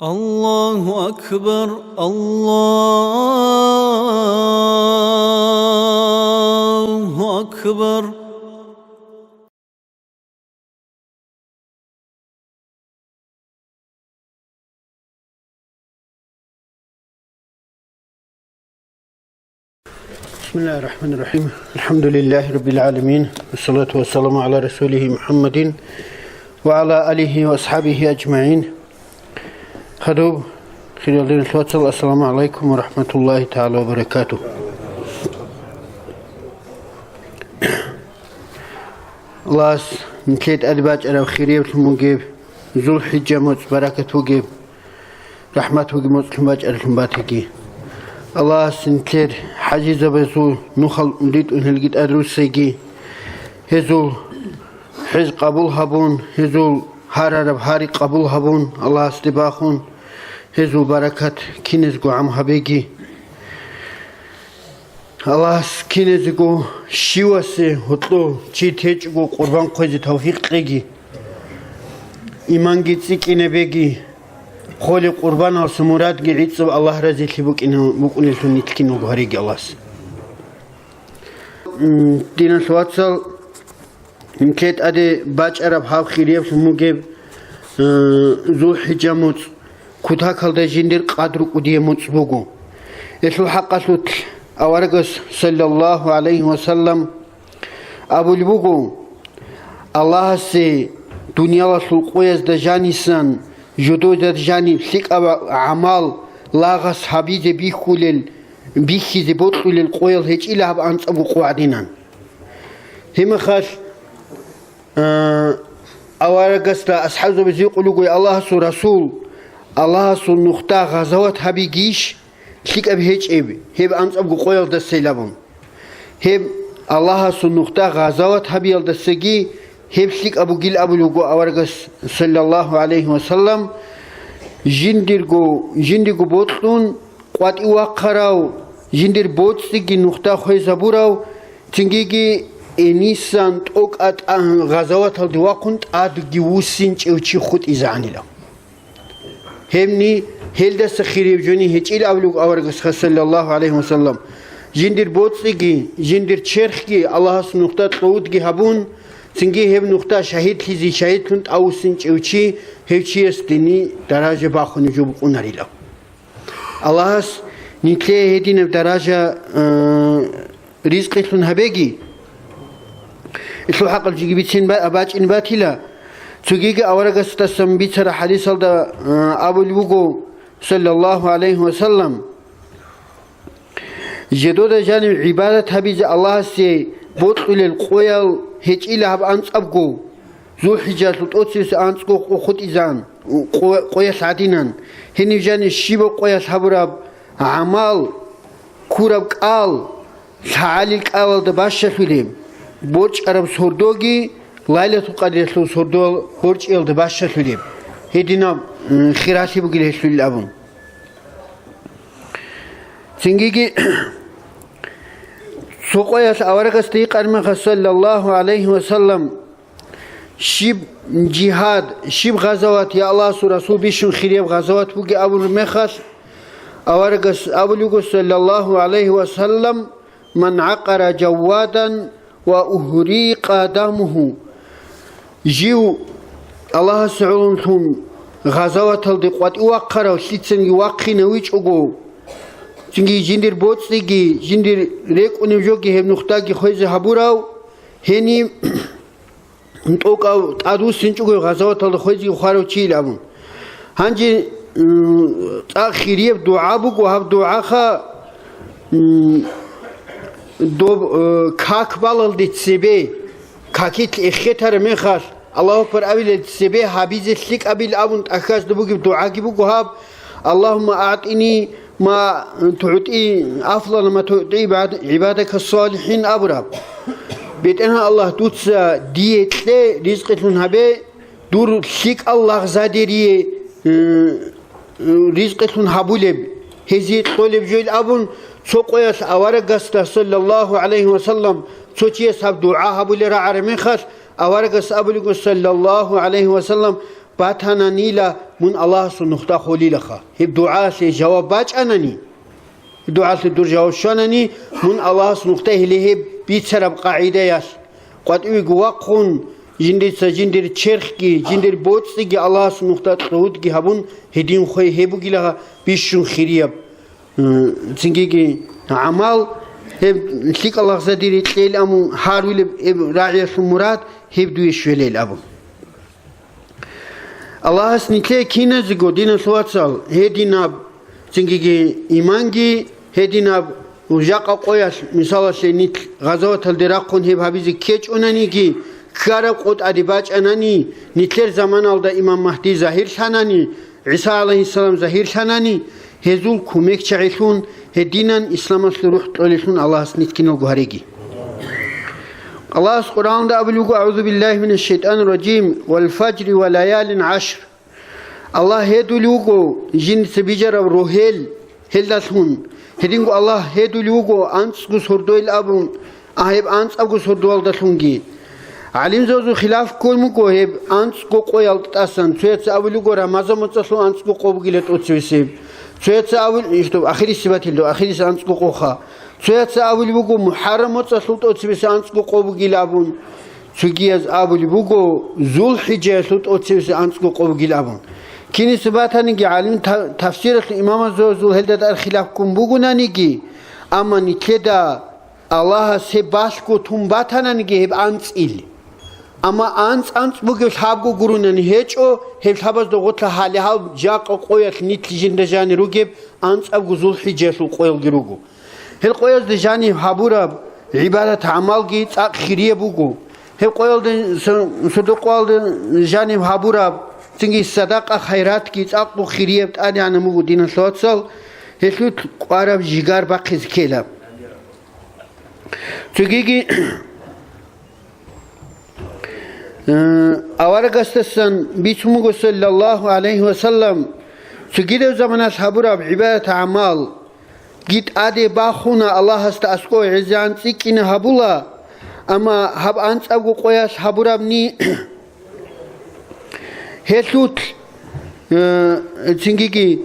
الله أكبر الله أكبر. بسم الله الرحمن الرحيم. الحمد لله رب العالمين، والصلاة والسلام على رسوله محمد وعلى آله وأصحابه أجمعين. خدوب خير الدين الفاضل، السلام عليكم ورحمة الله تعالى وبركاته. الله نكيت أدباج على خيرية المجيب ذو الحجة موت بركة وجيب رحمة وجيب موت الماج على المباتكي. الله سنكيت حجز بزول نخل مديد ونلقيت أدروس سيجي هزول حز قبول هبون هزول هارب هاري قبول هبون الله استباخون هزول بركات كنزقو عم هبيجي الله كنزقو شيوسي هطلو چي تيجقو قربان قوزي توفيق قيجي إيمان جيتسيك إنبيجي خولي قربان والسمورات جيتسو الله رزي لبوك إنه بقول لهم نتكينو بهريجي الله دين الواتسال نكيت أدي باج عرب هاو خيريف مجيب ذو حجاموت كتها كالدا جندر قادر قديه مصبوغو يسلو حقاسوت أورغس صلى الله عليه وسلم أبو البوغو الله سي دنيا وصل قويز دجاني سن جدو دجاني سيك عمال لاغس حبيز بيخولل بيخيز بوطل القويل هيج إلا هب أنت أبو قوعدينان هم خاش أورغس أصحاب بزي قلوغو الله سو رسول الله سو نختا غزوات هبيجيش سيك أبي هيج إبي هب أنت أبو قويل دسيلابون هب الله سو نختا غزوات هبيل دسيجي هب سيك أبو جيل أبو لوغو أورغس صلى الله عليه وسلم جندرغو بوتون قوات إواقراو جندر بوتسيجي نختا خوي زبوراو تنجيجي إنسان توقعت غزوات الدواقنت أدقي وسين تشوشي خود إزعني له همني هلدا سخيري بجوني هيج إلى أبلغ أورغس صلى الله عليه وسلم جندر بوتسيجي جندر تشرخي الله سنقطة طودجي هبون تنجي هم نقطة شهيد لزي شهيد كنت أو سين تشوشي هيجي استني درجة باخو نجوب قناري له الله نتلي هدين بدرجة رزق لن هبيجي إسلو حق الجيبتين أباج إن باتلا تجيك أورغس تسمى بيتر حديث هذا أبو الوجو صلى الله عليه وسلم جدود جانب عبادة هبيز الله سي بطل القويل هيج إلا هب أنت أبقو ذو حجات لتوتسيس أنت قوخد إزان قويس عدينان هني جانب الشيب قويس هبراب عمال كورب قال سعالي قال دباشة فيلم برج عرب سردوغي ليلة القدر سردو برج إل دباشة فيلم هدينا خيراسي بقيله سليل أبون سنجيجي سوقياس أورغس تيق أرمخ صلى الله عليه وسلم شيب جهاد شيب غزوات يا الله سو رسول بيشن خيريب غزوات بقي أبو المخص أورغس أبو لوغو صلى الله عليه وسلم من عقر جوادا وأهريق دمه جيو الله سعولهم غزوات الدقوات وقروا سيتسن يوقي نويج أقو تنجي جندر بوتسيجي جندر ريك ونجوكي هم نختاكي خويزي هبوراو هني نتوقعوا تعدو سنجوكي غزوات الخويزي وخارو تشيل أبون هنجي تأخيرية دعاء بك وهب دعاء خا دوب كاك بالل دتسبي كاكيت إخيتر مخاس الله أكبر أبي دتسبي حبيز سلك أبي الأبون أخاس دبوك دعاء بك وهب اللهم أعطني ما تعطي أفضل ما تعطي بعد عبادك الصالحين أبراب بيتنا الله توتسا ديت لي رزق هبي دور سلك الله زادري رزق هبولب هزيت طولب جيل أبون سوقياس أورغس صلى الله عليه وسلم سوتشيس هب دعاء هبول رعر مخاس أورغس أبلغ صلى الله عليه وسلم باتانانيلا من الله سنختا خولي لخا هب دعاء سي جواب باج أناني دعاء سي دور جواب شاناني من الله سنختا هليهب بيتسرب قاعدة ياس قد وقون جندر تشرخي جندر بوتسي الله سنختا تقودكي هبون هدين خوي هبو لها بيشون خيريب تنجيكي عمال هب ليك الله زاديري تليل أمو هارولي راعي المراد هب دوي شويليل أبو الله سنكلي كينا زيغو دينا سواتسال هديناب تنجيكي إيمانجي هديناب وجاقا قوياس مثالا سينيت غزوة الدراقون هب هبيزي كيش أنانيكي كارب قد أدباج أناني نتلر زمان alda إمام مهدي ظاهر شاناني عيسى عليه السلام ظاهر شاناني هزول كوميك شعيشون هدينان إسلام الروح طولشون الله سنتكين الجهريجي الله القرآن ده أبلغ أعوذ بالله من الشيطان الرجيم والفجر وليال عشر الله هدولوغو جن سبيجر روهيل هلاسون هدينغو الله هدولوغو أنسكو سردويل أبون أهيب أنس أبو سردوال دسونجي علم زوجو خلاف كل مكوهب أنسكو قويل تأسن سويت أبلغو رمضان متصلو أنسكو قوبجيلت أتسويسيب سويت أول يشتو آخر السبات اللو آخر أنسكو قوخا سويت أول بوجو محرم متصلو أتسويس أنسكو قوبجيلابون سويجيز أول بوجو ذو الحجة سوت أتسويس أنسكو قوبجيلابون كني سباتها نيجي علم تفسير الإمام زوجو هلدا الخلاف كم بوجو نيجي أما نكدا الله سباسكو تنباتنا نيجي هب أنس إل أما أنس بوجو حابو قرونا نهيجو هب حابس دوغوت لحالي هاو جاق قويت نيت جندجاني روجب أنس أبو ذو الحجة سو قويل جروجو هل قويل دجاني حابورا عبادة عمل جيت خيرية بوجو هل قويل صدق قويل دجاني حابورا تنجي صدقة خيرات جيت أقو خيرية بتأني أنا موجود دينا سواتسال هل قارب جيجار باقي كيلا تجيجي أورجستسن بيسمو صلى الله عليه وسلم تجيده زمان أصحابه بعبادة أعمال جيت أدي باخونا الله استأسكو عزان سكين هبولا أما هب أنت أبو قياس هبورا بني هسوت تنجيجي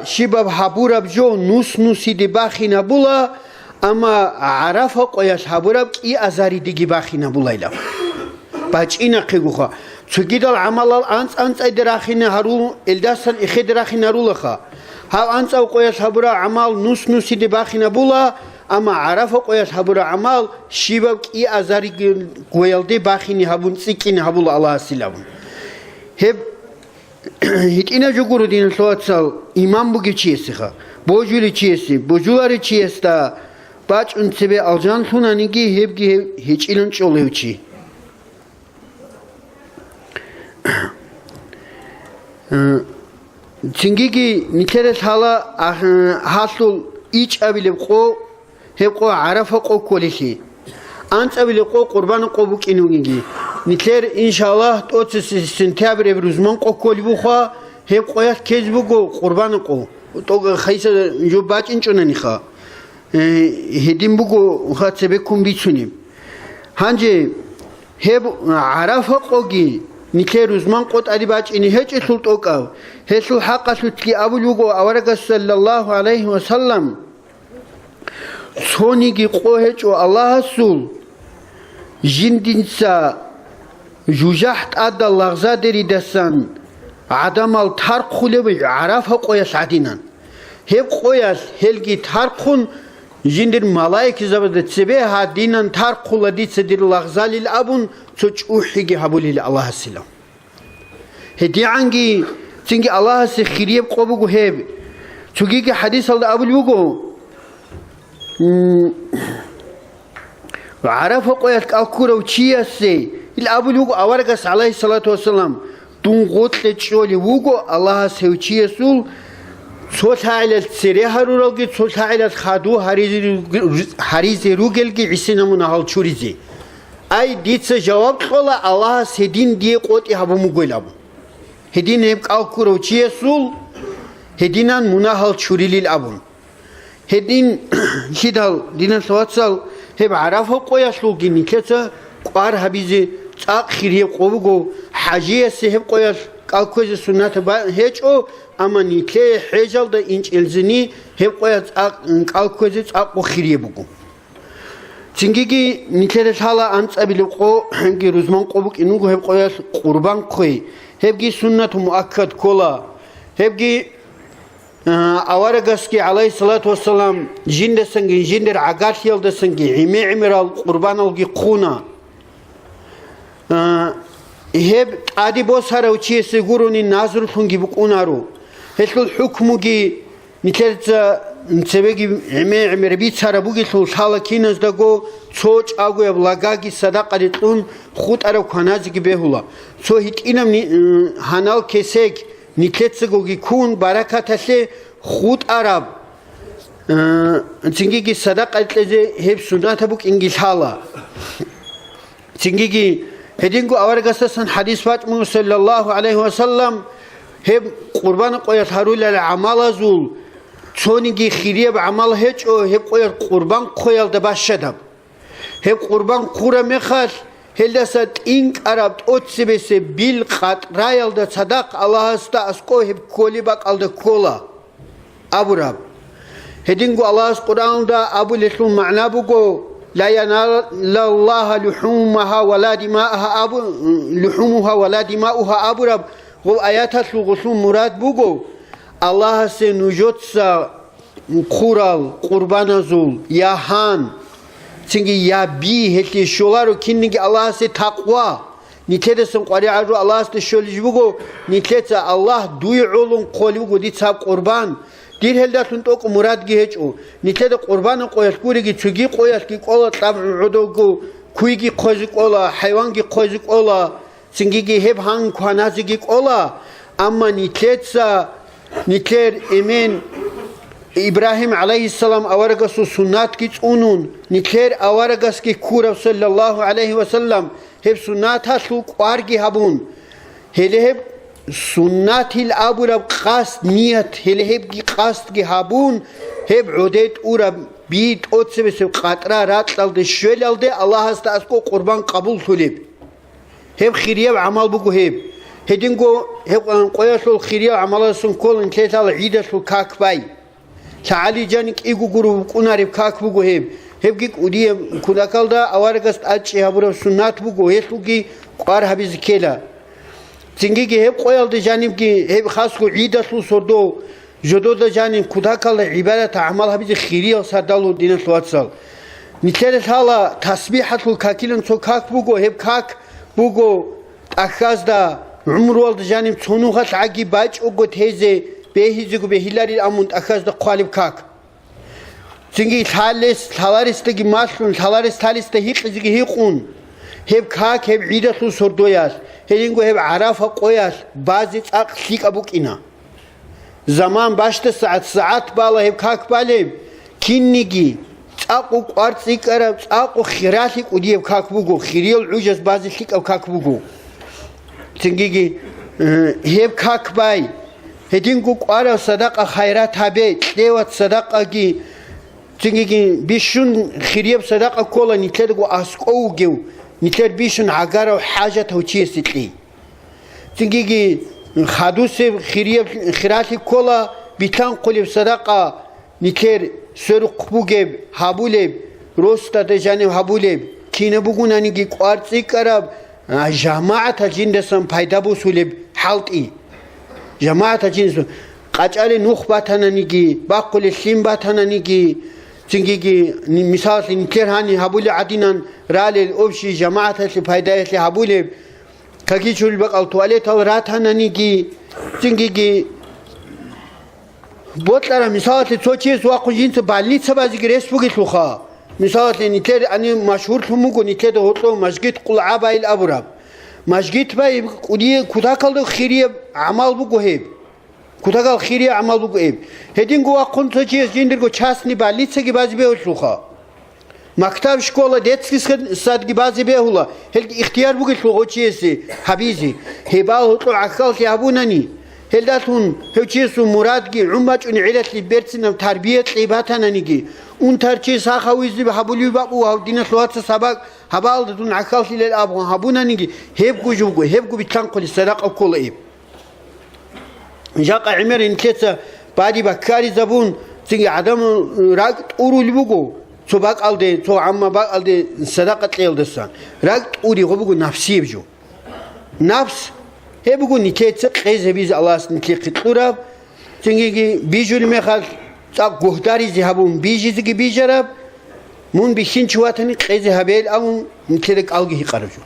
شباب هبورا بجو نوسي دي باخي نبولا أما عرفه قياس هبورا بكي أزاري دي باخي نبولا إلا باجينا قيقوخا تجد العمل أنت إدراخين هارو إلداسن إخي دراخين هارولخا هاو أنت أو قياس هبورا عمل نوسي دي باخي نبولا أما عرفه قياس هبورا عمل شباب كي أزاري قويل دي باخي نهبون سكين هبولا الله سلام هب هيتينا جوكورو دين سواتسال إمام بوغي چيسيخا بوجولي چيسي بوجولاري چيستا باچ انتبه الجان سونانيگي هبگي هيچ إلن چوليوچي چنگيگي نترس حالا حاصل إيچ أبيلي قو هبقو عرفه قو كوليشي أنت أبيلي قو قربان قو بوك إنوغينجي نتلر إن شاء الله توتس سنتابر بروزمان قو كولي بوخا هب قويات كيز بوكو قربان قو توغ خيسا جو باج إنچونا نخا هدين بوكو خاتسبكم بيتسونيم هانجي هب عرفه قوغي نتلر روزمان قوت أدي باج إني هج إسلت أوكاو هسل حقا سلتكي أبو لوغو أورغا صلى الله عليه وسلم سونيجي قوهج الله سول جندنسا جوجحت أدى اللغزة دري دسان عدم الترق خلوي عرفها قويس عدينا هب قويس هلقي ترقون جندر ملايك زبدت سبيها دينا ترق خلدي تسدر اللغزة للأبون تجوحيجي هبولي الله السلام هدي عنجي تنجي الله سخيريب قوبو هب تجيجي حديث الله أبو الوجو وعرفه قويت كالكورة وشياسي الأبو الوجو أورغس عليه الصلاة والسلام دون غوت لتشولي وجو الله سويشيسول صوت على السريها رولجي صوت على الخادو هريزي روجلجي عسنا من هالشوريزي أي ديت جواب خلا الله سدين دي قوت يهبو مقولابو هدين هب كالكورة وشياسول هدينان مناهل شوري للأبون هدين شدال دينا سواتسال هب عرفه قوياش لوجي نكتا قار هبيزي წაყ ხირიებ ყობუგო ჰაჯიასე ჰებ ყოյას კალქოზე სუნათა ჰეჭო ამანი ქე ჰეჯალდა ინჭილზინი ჰებ ყოյას კალქოზე წაყ ხირიებუგო ცინგიგი ნიქერეს ჰალა ანწაბილი ყო გი რუზმან ყობუკ ინუგო ჰებ ყოyas ყურბან ხოი ჰებგი სუნნათ მუაქად ქოლა ჰებგი ავარაგასკი ალაი სალათუ ვასალამ ჯინდესენგი ჯინდერ აგარშიალდესენგი იმეიმერალ ყურბანალგი ხუნა ჰებ ადიბოსარა უჩიესე გურუნი ნაზრუთუნგი ბუკუნარო ჰესულ ჰუქმუგი ნიქერცა ცებეგი იმეიმერ ბიცარა ბუგისულ შალაკინას დაგო ცოჭ აგუებ ლაგაგი სადაყარი ტუნ ხუტარა ქანაზგი ბეჰულა ცო ჰიტინამ ჰანალ კესეკ ნიქეცგოგი ქუნ ბარაკათასე ხუტარაბ ცინგიგი სადაყალტეზე ჰებ სუნათა ბუკინგი შალა ცინგიგი ჰედინგუ ავარგასасан ჰადის ფატმუ სალლალლაჰუ ალაიჰი ვასალამ ჰებ ყურბან ყოyas ჰარულა ამალაზულ ცონიგი ხირიებ ამალ ჰეჭო ჰებ ყოyas ყურბან ყოyalda ბაშადაბ ჰებ ყურბან ყურა მეხალ ჰელდასა ტინკარაბ ტოციბესე ბილ ყატრაილდა სადაყ ალაჰსდა ასკო ჰებ კოლიბა ყალდა კოლა აბურაბ ჰედინგუ ალაჰს ყურანდა აბულესუ მანაბუგო لا ينال الله لحومها ولا دماءها أبو لحومها ولا دماؤها أبرب هو آيات الغسوم مراد بوجو الله سنوجت سا قرال قربان زول يا هان تيجي يا بي هتي شولارو كينيجي الله سي تقوى نيتدسن قريعرو الله سشولج بوجو نيتلتا الله دوي علون قولي بوجو دي تاب قربان دير هلداتون توق مراد گهچو نيتد قربان قويس كوريگي چوگي قويس كي قولا طبع عدوگو كويگي قوزي قولا حيوانگي قوزي قولا سنگيگي هب هان كوانازيگي قولا اما نيتلتسا نيتلر امين ابراهيم عليه السلام اورگسو سنات كي چونون نيتلر اورگس كي كورب صلى الله عليه وسلم هب سنات هسو قوارگي هبون هله هب سنت الابورب قصد نیت هلهب کی قصد کی هابون هب عودت اورب بیت اوتسبس قطره راتلد شولالد الله است اسکو قربان قبول طلب هب خیریه عمل بگو هب هدینگو هب قویاسل خیریه عملسون کل انتال عیدسو کاک بای تعالی جانک ایگو گرو کنارب کاک بگو هب گیک اودیه کودکالدا اوارگست اچی هبورب سنت بگو هسلو کی قار حبیز کلا تینگی هب قویالد جانیم کی هب خاص کو عیدسو سردو جدو دا جانیم کودکال عبادت عمل حبیز خیریه سردالو دین سواتسال نیترس حالا تسبیحتو کاکیلن سو کاک بگو هب کاک بگو اخاز دا عمروالد جانیم چونو خاص عگی باج اوگو تیزه بهیزگو بهیلاری اموند اخاز دا قالب کاک تینگی تلاریستگی ماشون تلاریست هیقزگی هیقون هب کاک هب عیدسو سردویاس هلینگو هب عرفه قویاس بعضی تاق سیک ابوکینا زمان باشت ساعت بالا هب کاک بالیم کینیگی تاقو قارسی کرب تاقو خیراتی کودی هب کاک بگو خیریل عجز بعضی سیک اب کاک بگو تنگیگی هب کاک بای هدینگو قارا صدقه خیرات هبه دیوات صدقه گی تنگیگی بیشون خیریب صدقه کولا نیتلدگو اسکو گیو نيتر بيشن عقارة وحاجة توجيه ستلي تنجي خادوس خيرية خيراتي كولا بيتان قلب صدقة نيتر سرق بوجب هابولب روستا دجانب هابولب كينا بقول أنيجي قارتي كرب جماعة جندسم فايدة بوسولب حالتي جماعة جندسم قاچالي نخباتنا نيجي باقول السيم باتنا نيجي تنجي مثال نيتر هاني هابولي عدينا رالي الأبشي جماعة الفايدة هابولي كاكي شو البقال تواليت الراتنا نيجي تنجي بوتلارا مثال توچيز واقو جينس بالنيت سبازي جريس بوغي سوخا مثال نيتر أني مشهور تموغو نيتر هوتلو مسجد قلعة باي الأبراب مسجد باي كوداكال خيرية عمال بوغو هيب كوداكال خيرية عمال بوغو هيب هدينغو واقون توچيز جيندرغو چاسني بالنيت سگي بازي بيو سوخا مكتب شكولا детский сад гибази бехула хел ихтияр буги шугочиеси хабизи хебал хуту акал ти абунани هلداتون هوچيسو مرادگي عماچون علت لبرتسنا تربية لباتنا نيجي اون ترچي ساخويزي بحبولي بابو او دين سلوات سبق حبال دون عقل للابو حبونا نيجي هبكو جوجو هبكو بتنقل الصدق او كل ايه جاق عمر انكتا بعدي بكاري زبون تيجي عدم راق اورو لبوغو تو باق الدي تو عما باق الدي صدقه ليلدسان راق اوري غبوغو نفسي بجو نفس هبوغو نيكيت قيزه بيز الله نكي قطراب تيجي بيجول مخال تا غهداري زهبون بيجي زي بيجرب مون بيشين چواتني قيزه هبيل او نكيرك الغي قرجو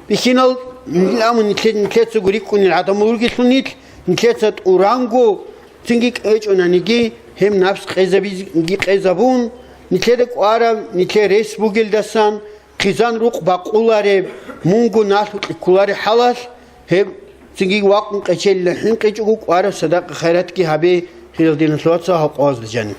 بيشينال نلامو نكيت غوري كون العدم ولغي سنيت نكيت اورانغو تيجي اچونا نيجي هم نفس قيزه بيز قيزبون نكيرك وارا نكي ريس بوغيل دسان خيزان روق باقولاري مونغو ناسو كولاري حلاس هم تيجي واقن قچل حين قچو وارا صدق خيرات كي هبي خير دين صلوات صاحب قاز الجنة